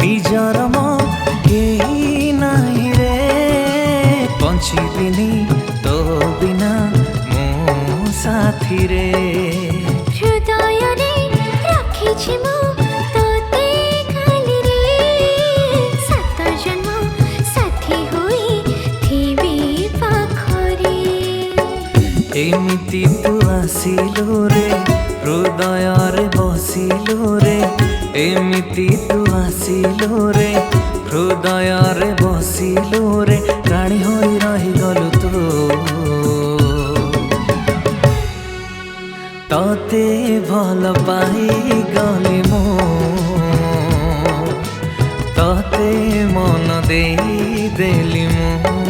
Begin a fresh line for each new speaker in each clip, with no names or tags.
निजर मो केही नाही रे बंचिबिनी तो बिना मो साथी रे
हृदय रे राखिछि मो तोते खाली रे सात जन्म साथी होई थिबी पाखरे
एमिति तू आसिलो रे हृदय रे बसिलो रे एमिति तू आसिलो रे हृदय रे बसिलो रे राणी होई रही गलु तू तते भल पाई गली मो तते मन देई देली मो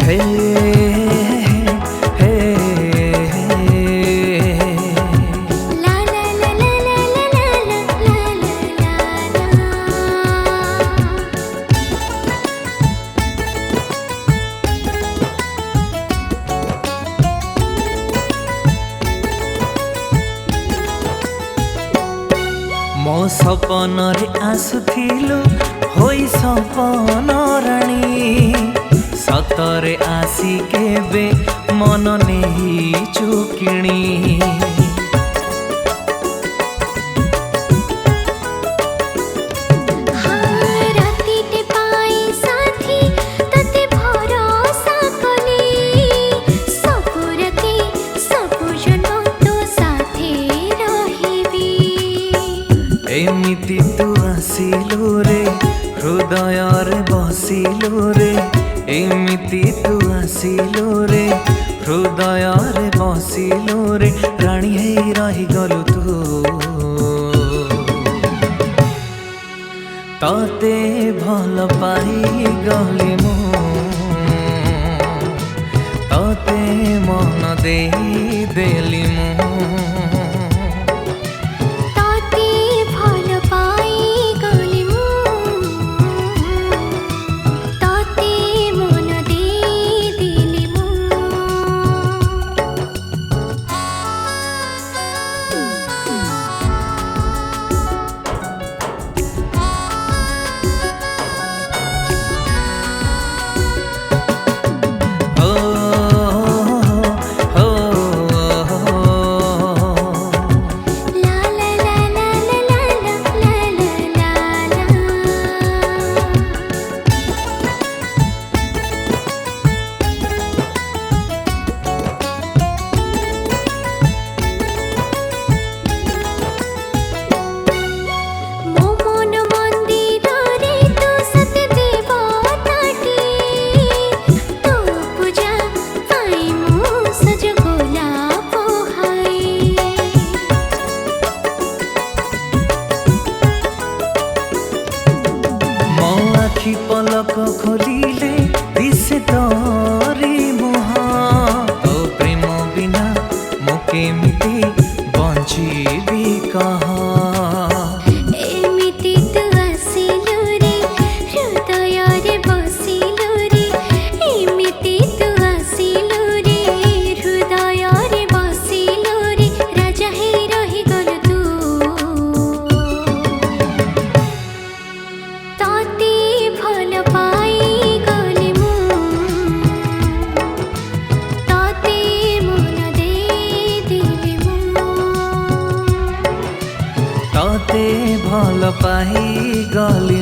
हे हे
ला ला ला ला ला ला ला ला
मो सपन रे आसुथिलु होई सपन राणी सतरे आसी केबे मन नहीं चुकिणी
रातिटे पाई साथी तते भरोसा कली सबुरके सबु जन्म तो साथे रहिबी
एमिति तू आसिलु रे हृदय रे बसिलु रे एमिति तू आसिलो रे हृदय रे बसिलो रे राणी हेई रही गलु तू तते भल पाई गली मो तते मन देई देली मो पलक खोलिले दिसे तोरी मुहा तो प्रेम बिना मो केमिति बंचिबी कहा
एमिति तू आसिलो रे हृदय रे बसिलो रे एमिति तू आसिलो रे हृदय रे बसिलो रे राजा हे रही गलु तू तते भल पाई गली मु तते मन देई देली मु
तते भल पाई गली